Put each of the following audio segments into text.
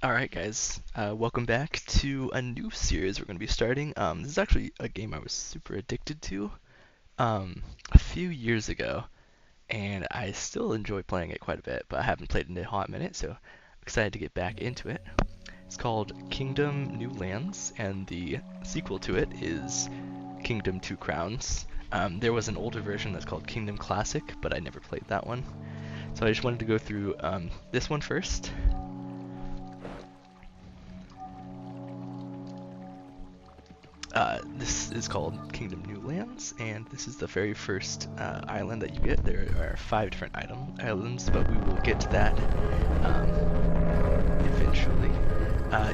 Alright guys, welcome back to a new series we're going to be starting. This is actually a game I was super addicted to a few years ago, and I still enjoy playing it quite a bit, but I haven't played it in a hot minute, so I'm excited to get back into it. It's called Kingdom New Lands, and the sequel to it is Kingdom Two Crowns. There was an older version that's called Kingdom Classic, but I never played that one. So I just wanted to go through this one first. This is called Kingdom New Lands, and this is the very first island that you get. There are 5 different islands, but we will get to that eventually.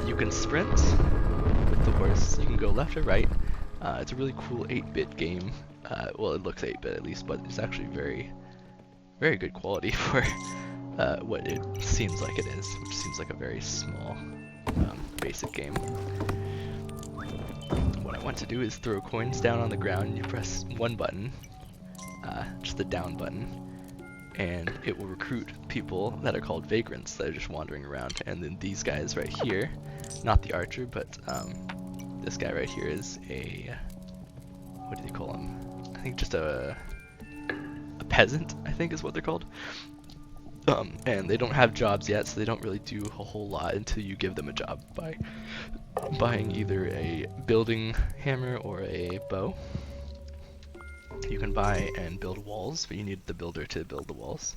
You can sprint with the horse. You can go left or right. It's a really cool 8-bit game. Well, it looks 8-bit at least, but it's actually very, very good quality for what it seems like it is, which seems like a very small, basic game. What I want to do is throw coins down on the ground, and you press one button, just the down button, and it will recruit people that are called vagrants that are just wandering around. And then these guys right here, not the archer, but this guy right here is a, what do they call him? I think just a peasant, I think is what they're called. And they don't have jobs yet, so they don't really do a whole lot until you give them a job by buying either a building hammer or a bow. You can buy and build walls, but you need the builder to build the walls.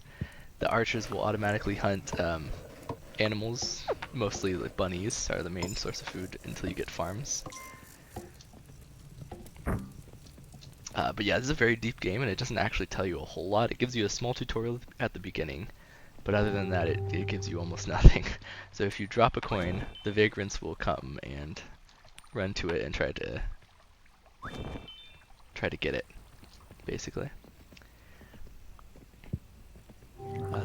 The archers will automatically hunt animals, mostly like bunnies are the main source of food until you get farms. But yeah, this is a very deep game, and it doesn't actually tell you a whole lot. It gives you a small tutorial at the beginning, but other than that, it gives you almost nothing. So if you drop a coin, the vagrants will come and run to it and try to get it, basically.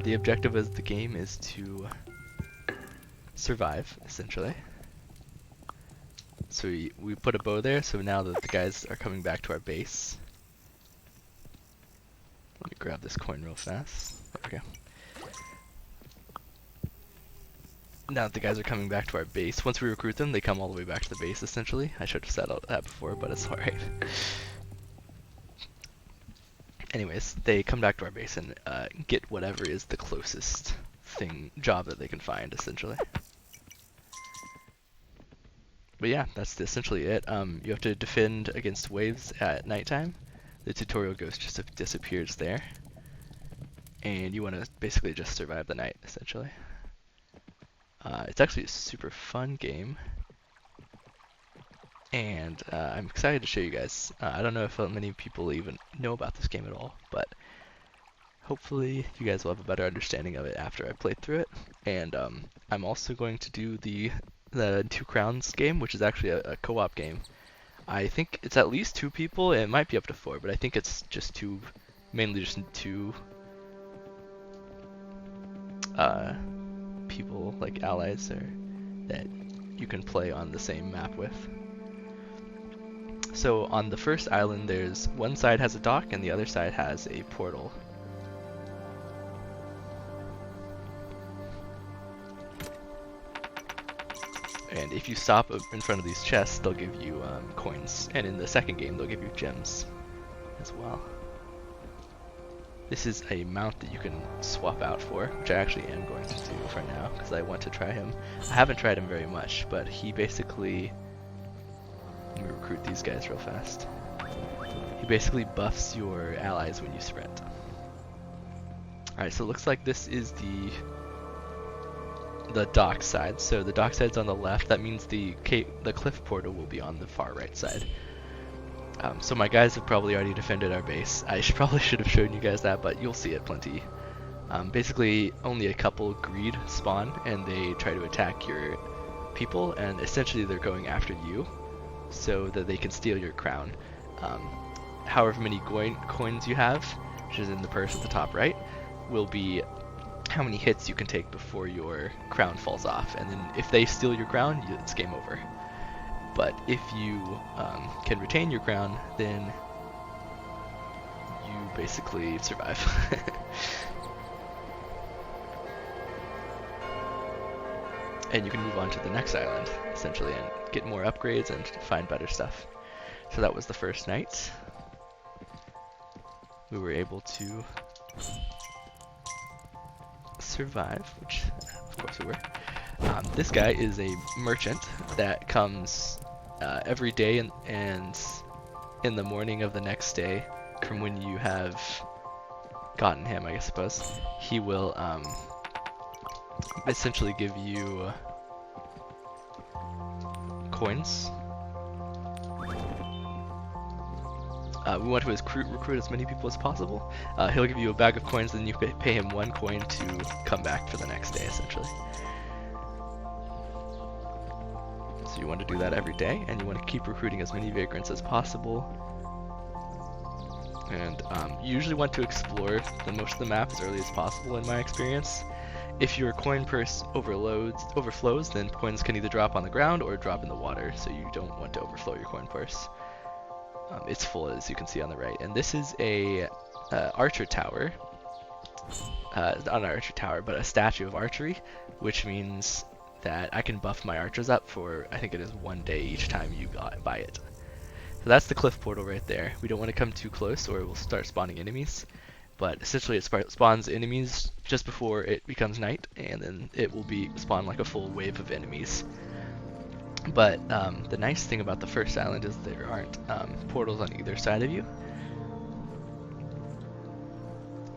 The objective of the game is to survive, essentially. So we put a bow there, so now that the guys are coming back to our base. Let me grab this coin real fast. There we go. Now that the guys are coming back to our base, once we recruit them, they come all the way back to the base, essentially. I should have said that before, but it's alright. Anyways, they come back to our base and get whatever is the closest job that they can find, essentially. But yeah, that's essentially it. You have to defend against waves at nighttime. The tutorial ghost just disappears there. And you want to basically just survive the night, essentially. It's actually a super fun game. And I'm excited to show you guys. I don't know if many people even know about this game at all, but hopefully you guys will have a better understanding of it after I play through it. And I'm also going to do the Two Crowns game, which is actually a co-op game. I think it's at least 2 people, and it might be up to 4, but I think it's just 2, mainly just 2 people, like allies, or that you can play on the same map with. So on the first island, there's one side has a dock and the other side has a portal. And if you stop in front of these chests, they'll give you coins. And in the second game, they'll give you gems as well. This is a mount that you can swap out for, which I actually am going to do for now, because I want to try him. I haven't tried him very much, but he basically... Let me recruit these guys real fast. He basically buffs your allies when you sprint. Alright, so it looks like this is the dock side. So the dock side's on the left. That means the cliff portal will be on the far right side. So my guys have probably already defended our base. I probably should have shown you guys that, but you'll see it plenty. Basically, only a couple greed spawn, and they try to attack your people, and essentially they're going after you, so that they can steal your crown. However many coins you have, which is in the purse at the top right, will be how many hits you can take before your crown falls off. And then if they steal your crown, it's game over. But if you can retain your crown, then you basically survive. and you can move on to the next island, essentially, and get more upgrades and find better stuff. So that was the first night. We were able to survive, which of course we were. This guy is a merchant that comes every day and in the morning of the next day from when you have gotten him, I suppose. He will essentially give you coins. We want to recruit as many people as possible. He'll give you a bag of coins, then you pay him 1 coin to come back for the next day, essentially. So you want to do that every day, and you want to keep recruiting as many vagrants as possible. And you usually want to explore most of the map as early as possible, in my experience. If your coin purse overflows, then coins can either drop on the ground or drop in the water, so you don't want to overflow your coin purse. It's full, as you can see on the right. And this is a archer tower. Not an archer tower, but a statue of archery, which means that I can buff my archers up for, I think it is 1 day each time you buy it. So that's the cliff portal right there. We don't want to come too close or it will start spawning enemies. But essentially it spawns enemies just before it becomes night, and then it will spawn like a full wave of enemies. But the nice thing about the first island is there aren't portals on either side of you.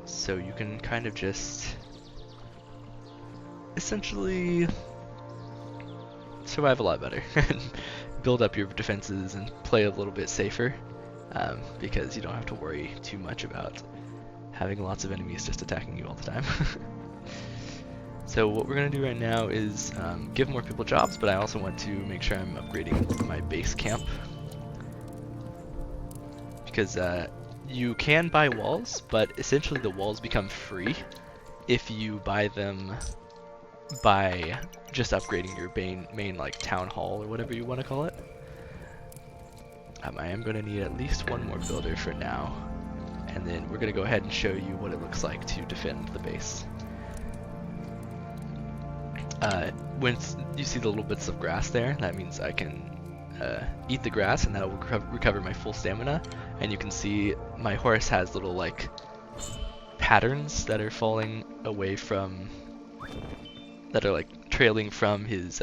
So you can kind of just essentially survive a lot better and build up your defenses and play a little bit safer, because you don't have to worry too much about having lots of enemies just attacking you all the time. So what we're going to do right now is give more people jobs, but I also want to make sure I'm upgrading my base camp. Because you can buy walls, but essentially the walls become free if you buy them by just upgrading your main like town hall or whatever you want to call it. I am going to need at least 1 more builder for now, and then we're going to go ahead and show you what it looks like to defend the base. When you see the little bits of grass there, that means I can eat the grass, and that will recover my full stamina. And you can see my horse has little like patterns that are falling away from, that are like trailing from his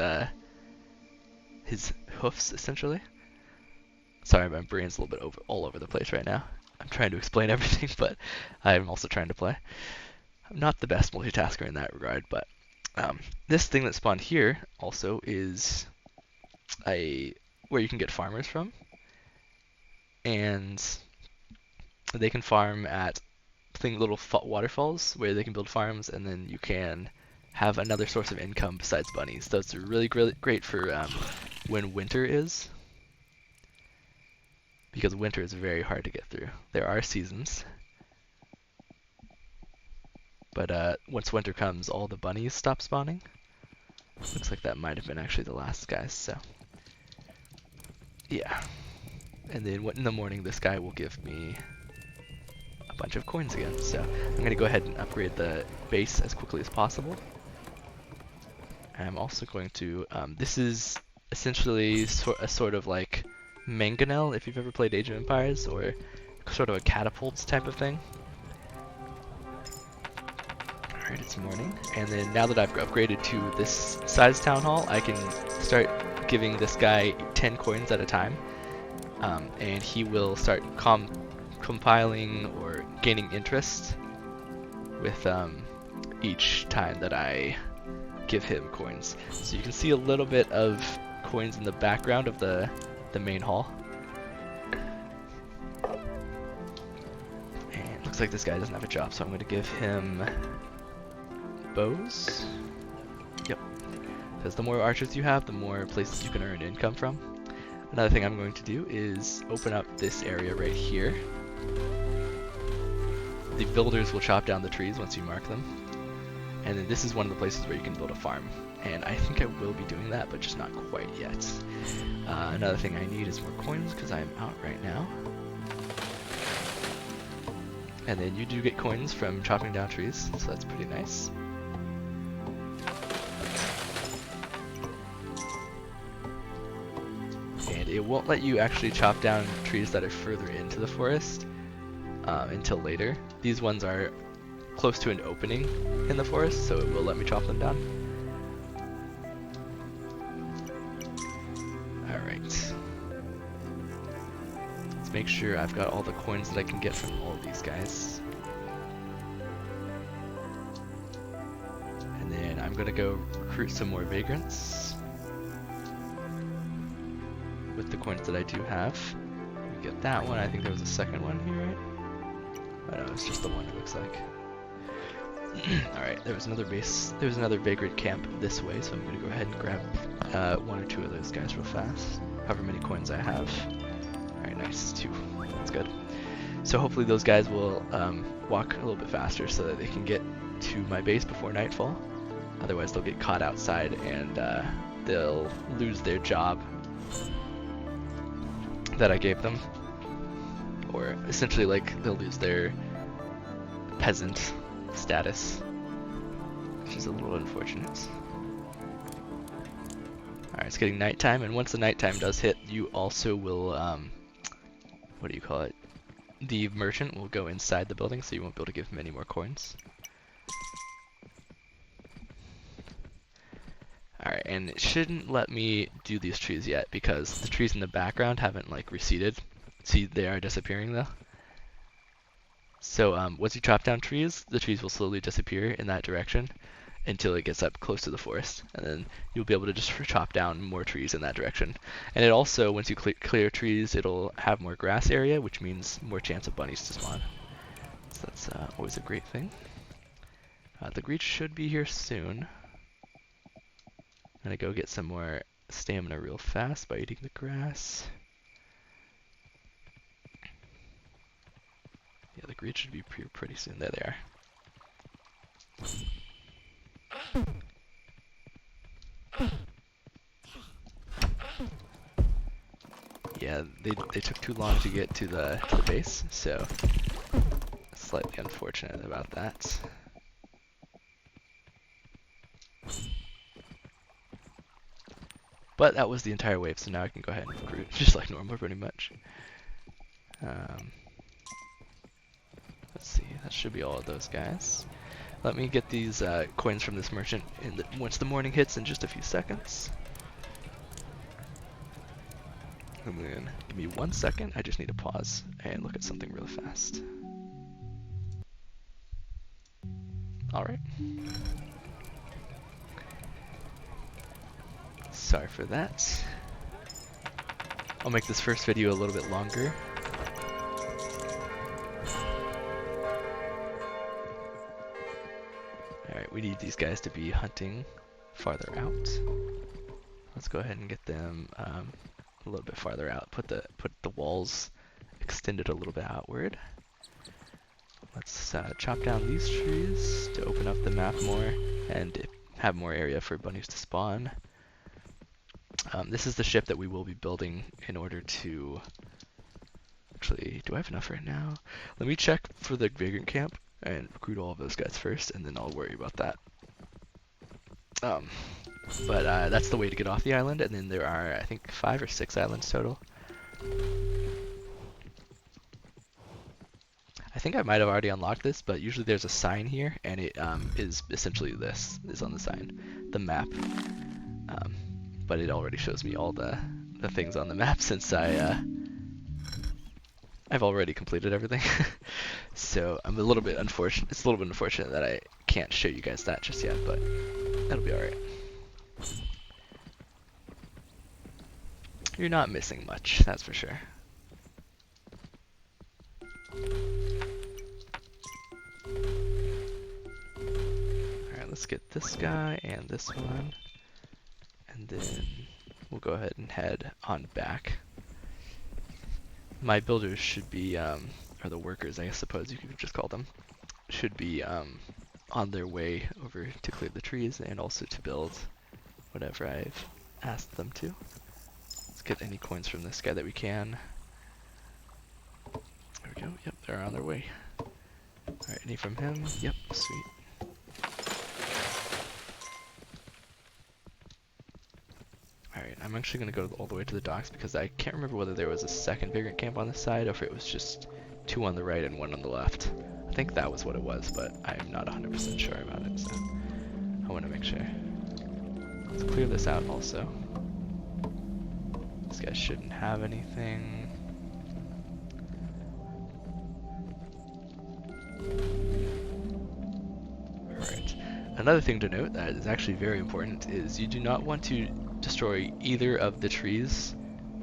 hoofs, essentially. Sorry, my brain's a little bit all over the place right now. I'm trying to explain everything, but I'm also trying to play. I'm not the best multitasker in that regard, but this thing that spawned here also is where you can get farmers from, and they can farm at little waterfalls where they can build farms, and then you can have another source of income besides bunnies. Those are really great for when winter is, because winter is very hard to get through. There are seasons, but once winter comes, all the bunnies stop spawning. Looks like that might have been actually the last guys, so yeah. And then in the morning, this guy will give me a bunch of coins again. So I'm going to go ahead and upgrade the base as quickly as possible. And I'm also going to, this is essentially a sort of like mangonel, if you've ever played Age of Empires, or sort of a catapult type of thing. Alright, it's morning, and then now that I've upgraded to this size town hall, I can start giving this guy 10 coins at a time, and he will start compiling or gaining interest with each time that I give him coins. So you can see a little bit of coins in the background of the main hall. And it looks like this guy doesn't have a job, so I'm going to give him bows. Yep. Because the more archers you have, the more places you can earn income from. Another thing I'm going to do is open up this area right here. The builders will chop down the trees once you mark them. And then this is one of the places where you can build a farm. And I think I will be doing that, but just not quite yet. Another thing I need is more coins, because I'm out right now. And then you do get coins from chopping down trees, so that's pretty nice. it won't let you actually chop down trees that are further into the forest until later. These ones are close to an opening in the forest, so it will let me chop them down. Alright. Let's make sure I've got all the coins that I can get from all of these guys. And then I'm gonna go recruit some more vagrants with the coins that I do have. We get that one. I think there was a second one here, right? Oh no, it's just the one, it looks like. Alright, there was another base. There's another vagrant camp this way, so I'm gonna go ahead and grab one or two of those guys real fast. However many coins I have. Alright, nice, 2. That's good. So hopefully those guys will walk a little bit faster so that they can get to my base before nightfall. Otherwise they'll get caught outside and they'll lose their job that I gave them. Or essentially, like, they'll lose their peasant status, which is a little unfortunate. Alright, it's getting nighttime, and once the nighttime does hit, you also will, what do you call it? The merchant will go inside the building, so you won't be able to give him any more coins. Alright, and it shouldn't let me do these trees yet, because the trees in the background haven't, like, receded. See, they are disappearing, though. So once you chop down trees, the trees will slowly disappear in that direction until it gets up close to the forest, and then you'll be able to just chop down more trees in that direction. And it also, once you clear trees, it'll have more grass area, which means more chance of bunnies to spawn. So that's always a great thing. The Greech should be here soon. I'm gonna go get some more stamina real fast by eating the grass. Yeah, the Greech should be here pretty soon. There they are. Yeah, they took too long to get to the base, so slightly unfortunate about that. But that was the entire wave, so now I can go ahead and recruit just like normal, pretty much. Let's see, that should be all of those guys. Let me get these coins from this merchant once the morning hits in just a few seconds. And then give me 1 second, I just need to pause and look at something real fast. Alright. Sorry for that. I'll make this first video a little bit longer. Alright, we need these guys to be hunting farther out. Let's go ahead and get them a little bit farther out. Put the walls extended a little bit outward. Let's chop down these trees to open up the map more and have more area for bunnies to spawn. This is the ship that we will be building in order to... Actually, do I have enough right now? Let me check for the vagrant camp and recruit all of those guys first, and then I'll worry about that. But that's the way to get off the island, and then there are, I think, 5 or 6 islands total. I think I might have already unlocked this, but usually there's a sign here, and it is essentially this is on the sign, the map. But it already shows me all the things on the map since I've already completed everything. So I'm a little bit unfortunate. It's a little bit unfortunate that I can't show you guys that just yet, but that'll be alright. You're not missing much, that's for sure. Alright, let's get this guy and this one. And then we'll go ahead and head on back. My builders should be, or the workers, I suppose you could just call them, should be on their way over to clear the trees and also to build whatever I've asked them to. Let's get any coins from this guy that we can. There we go. Yep, they're on their way. Alright, any from him? Yep, sweet. Alright, I'm actually going to go all the way to the docks because I can't remember whether there was a second vagrant camp on this side or if it was just 2 on the right and 1 on the left. I think that was what it was, but I'm not 100% sure about it, so I want to make sure. Let's clear this out also. This guy shouldn't have anything. Alright. Another thing to note that is actually very important is you do not want to destroy either of the trees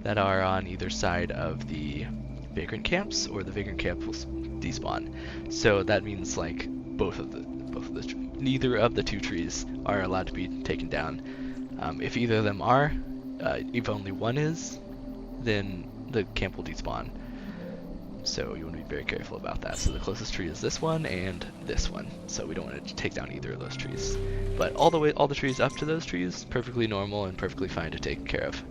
that are on either side of the vagrant camps, or the vagrant camp will despawn. So that means like neither of the 2 trees are allowed to be taken down. If either of them are, if only one is, then the camp will despawn. So you want to be very careful about that. So the closest tree is this one and this one. So we don't want to take down either of those trees. But all the trees up to those trees, perfectly normal and perfectly fine to take care of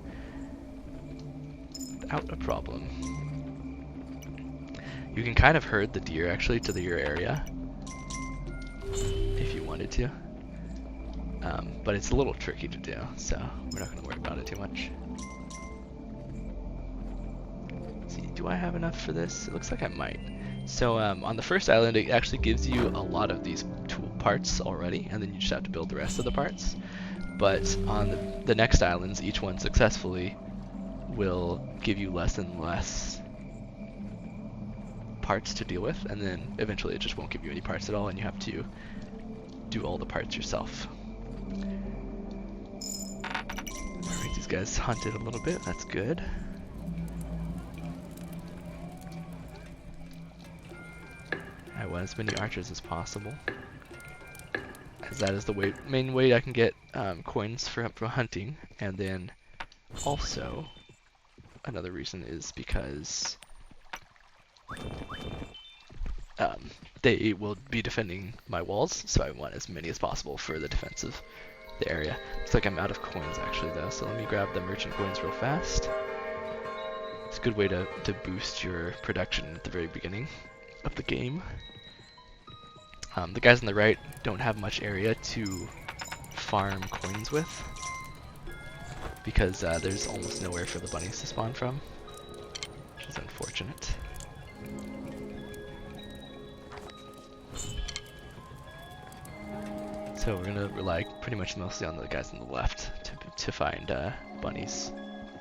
without a problem. You can kind of herd the deer actually to your area if you wanted to. But it's a little tricky to do, so we're not going to worry about it too much. Do I have enough for this? It looks like I might. So on the first island, it actually gives you a lot of these tool parts already, and then you just have to build the rest of the parts. But on the next islands, each one successfully will give you less and less parts to deal with, and then eventually it just won't give you any parts at all, and you have to do all the parts yourself. Alright, these guys hunted a little bit, that's good. I want as many archers as possible, as that is the main way I can get coins for hunting. And then also another reason is because they will be defending my walls, so I want as many as possible for the defense of the area. Looks like I'm out of coins actually though, so let me grab the merchant coins real fast. It's a good way to boost your production at the very beginning of the game. The guys on the right don't have much area to farm coins with because there's almost nowhere for the bunnies to spawn from, which is unfortunate. So we're gonna rely pretty much mostly on the guys on the left to find bunnies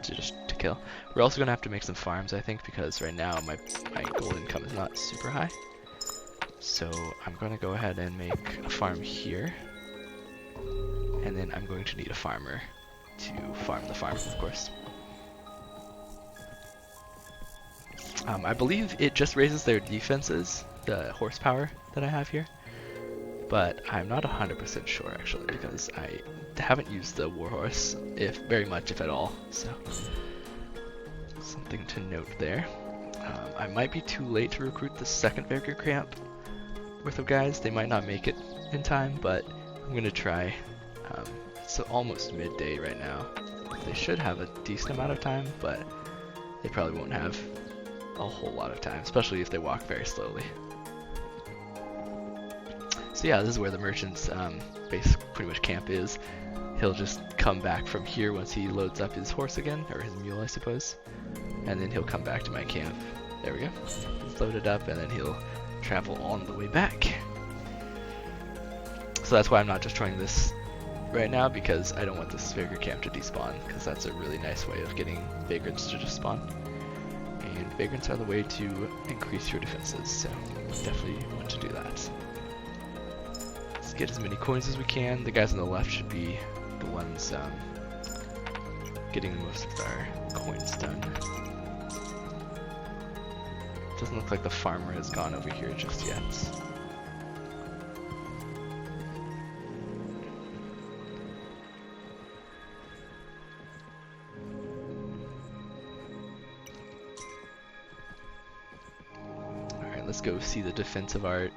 to kill. We're also gonna have to make some farms, I think, because right now my gold income is not super high. So I'm going to go ahead and make a farm here, and then I'm going to need a farmer to farm the farm, of course. I believe it just raises their defenses, the horsepower that I have here, but I'm not 100% sure actually, because I haven't used the warhorse very much, if at all, so something to note there. I might be too late to recruit the second vagrant camp worth of guys. They might not make it in time, but I'm gonna try. It's almost midday right now. They should have a decent amount of time, but they probably won't have a whole lot of time, especially if they walk very slowly. So yeah, this is where the merchant's base pretty much camp is. He'll just come back from here once he loads up his horse again, or his mule I suppose, and then he'll come back to my camp. There we go. He's loaded up, and then he'll travel on the way back. So that's why I'm not destroying this right now, because I don't want this vagrant camp to despawn, because that's a really nice way of getting vagrants to just spawn. And vagrants are the way to increase your defenses, so definitely want to do that. Let's get as many coins as we can. The guys on the left should be the ones getting most of our coins done. Doesn't look like the farmer has gone over here just yet. Alright, let's go see the defense of our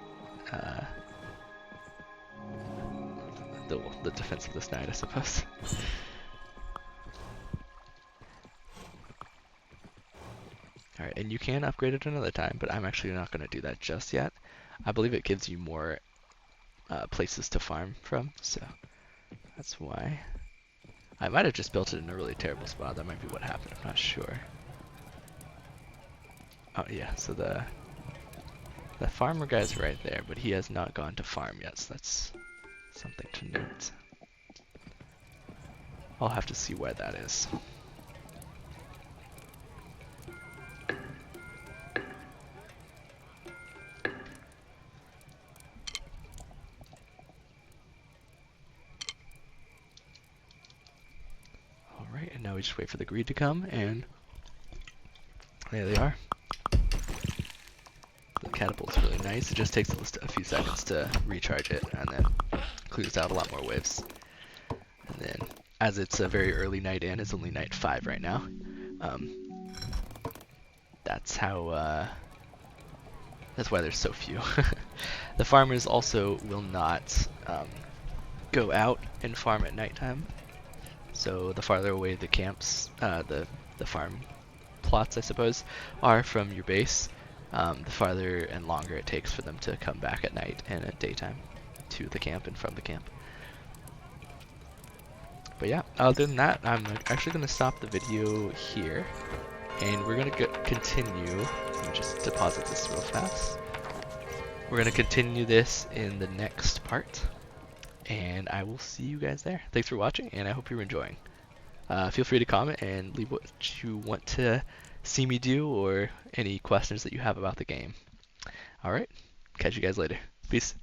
the defense of this night, I suppose. Alright, and you can upgrade it another time, but I'm actually not going to do that just yet. I believe it gives you more places to farm from, so that's why I might have just built it in a really terrible spot. That might be what happened. I'm not sure. Oh yeah, so the farmer guy's right there, but he has not gone to farm yet, so that's something to note. I'll have to see where that is. Alright, and now we just wait for the greed to come, and there they are. The catapult's really nice. It just takes a few seconds to recharge it, and then clears out a lot more waves. And then, as it's a very early night in, it's only night 5 right now. That's how. That's why there's so few. The farmers also will not go out and farm at nighttime. So the farther away the camps, the farm plots, I suppose, are from your base, the farther and longer it takes for them to come back at night and at daytime to the camp and from the camp. But yeah, other than that, I'm actually going to stop the video here, and we're going to continue. Let me just deposit this real fast. We're going to continue this in the next part, and I will see you guys there. Thanks for watching, and I hope you're enjoying. Feel free to comment and leave what you want to see me do or any questions that you have about the game. Alright, catch you guys later. Peace.